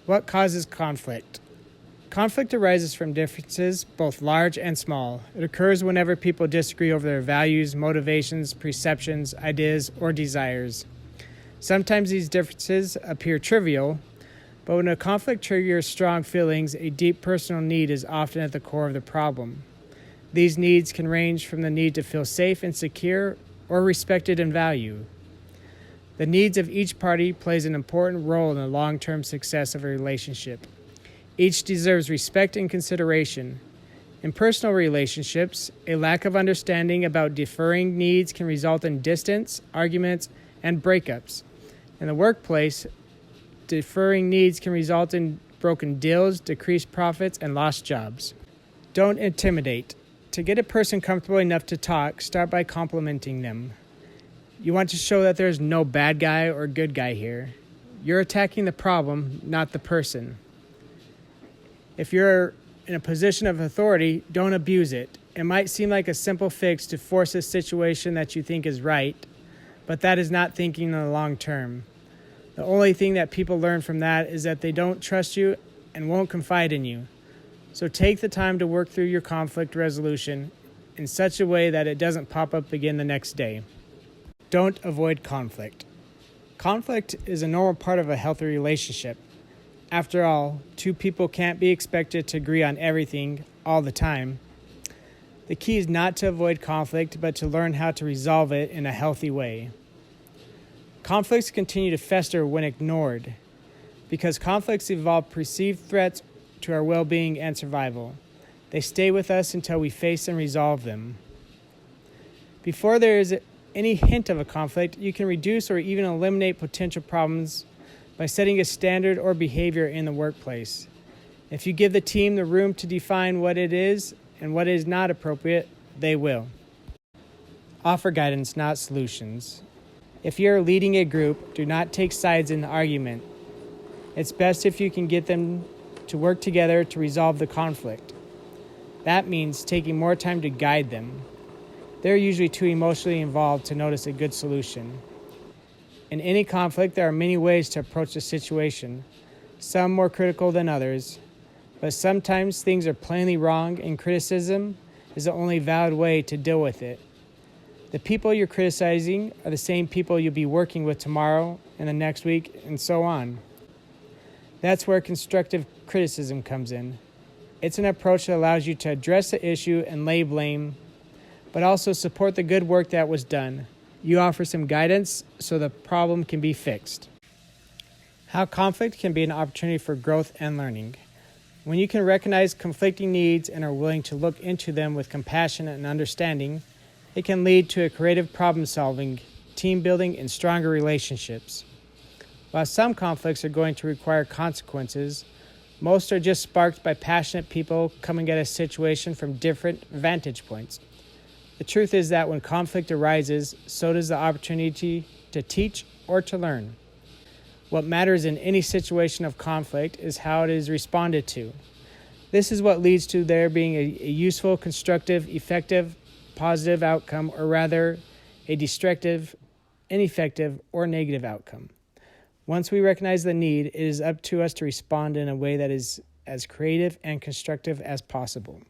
What causes conflict? Conflict arises from differences, both large and small. It occurs whenever people disagree over their values, motivations, perceptions, ideas, or desires. Sometimes these differences appear trivial, but when a conflict triggers strong feelings, a deep personal need is often at the core of the problem. These needs can range from the need to feel safe and secure or respected and valued. The needs of each party plays an important role in the long-term success of a relationship. Each deserves respect and consideration. In personal relationships, a lack of understanding about differing needs can result in distance, arguments, and breakups. In the workplace, differing needs can result in broken deals, decreased profits, and lost jobs. Don't intimidate. To get a person comfortable enough to talk, start by complimenting them. You want to show that there's no bad guy or good guy here. You're attacking the problem, not the person. If you're in a position of authority, don't abuse it. It might seem like a simple fix to force a situation that you think is right, but that is not thinking in the long term. The only thing that people learn from that is that they don't trust you and won't confide in you. So take the time to work through your conflict resolution in such a way that it doesn't pop up again the next day. Don't avoid conflict. Conflict is a normal part of a healthy relationship. After all, two people can't be expected to agree on everything all the time. The key is not to avoid conflict, but to learn how to resolve it in a healthy way. Conflicts continue to fester when ignored, because conflicts involve perceived threats to our well-being and survival. They stay with us until we face and resolve them. Before there is any hint of a conflict, you can reduce or even eliminate potential problems by setting a standard or behavior in the workplace. If you give the team the room to define what it is and what is not appropriate, they will. Offer guidance, not solutions. If you're leading a group, do not take sides in the argument. It's best if you can get them to work together to resolve the conflict. That means taking more time to guide them. They're usually too emotionally involved to notice a good solution. In any conflict, there are many ways to approach the situation, some more critical than others, but sometimes things are plainly wrong and criticism is the only valid way to deal with it. The people you're criticizing are the same people you'll be working with tomorrow and the next week and so on. That's where constructive criticism comes in. It's an approach that allows you to address the issue and lay blame, but also support the good work that was done. You offer some guidance so the problem can be fixed. How conflict can be an opportunity for growth and learning. When you can recognize conflicting needs and are willing to look into them with compassion and understanding, it can lead to a creative problem-solving, team building, and stronger relationships. While some conflicts are going to require consequences, most are just sparked by passionate people coming at a situation from different vantage points. The truth is that when conflict arises, so does the opportunity to teach or to learn. What matters in any situation of conflict is how it is responded to. This is what leads to there being a useful, constructive, effective, positive outcome, or rather, a destructive, ineffective, or negative outcome. Once we recognize the need, it is up to us to respond in a way that is as creative and constructive as possible.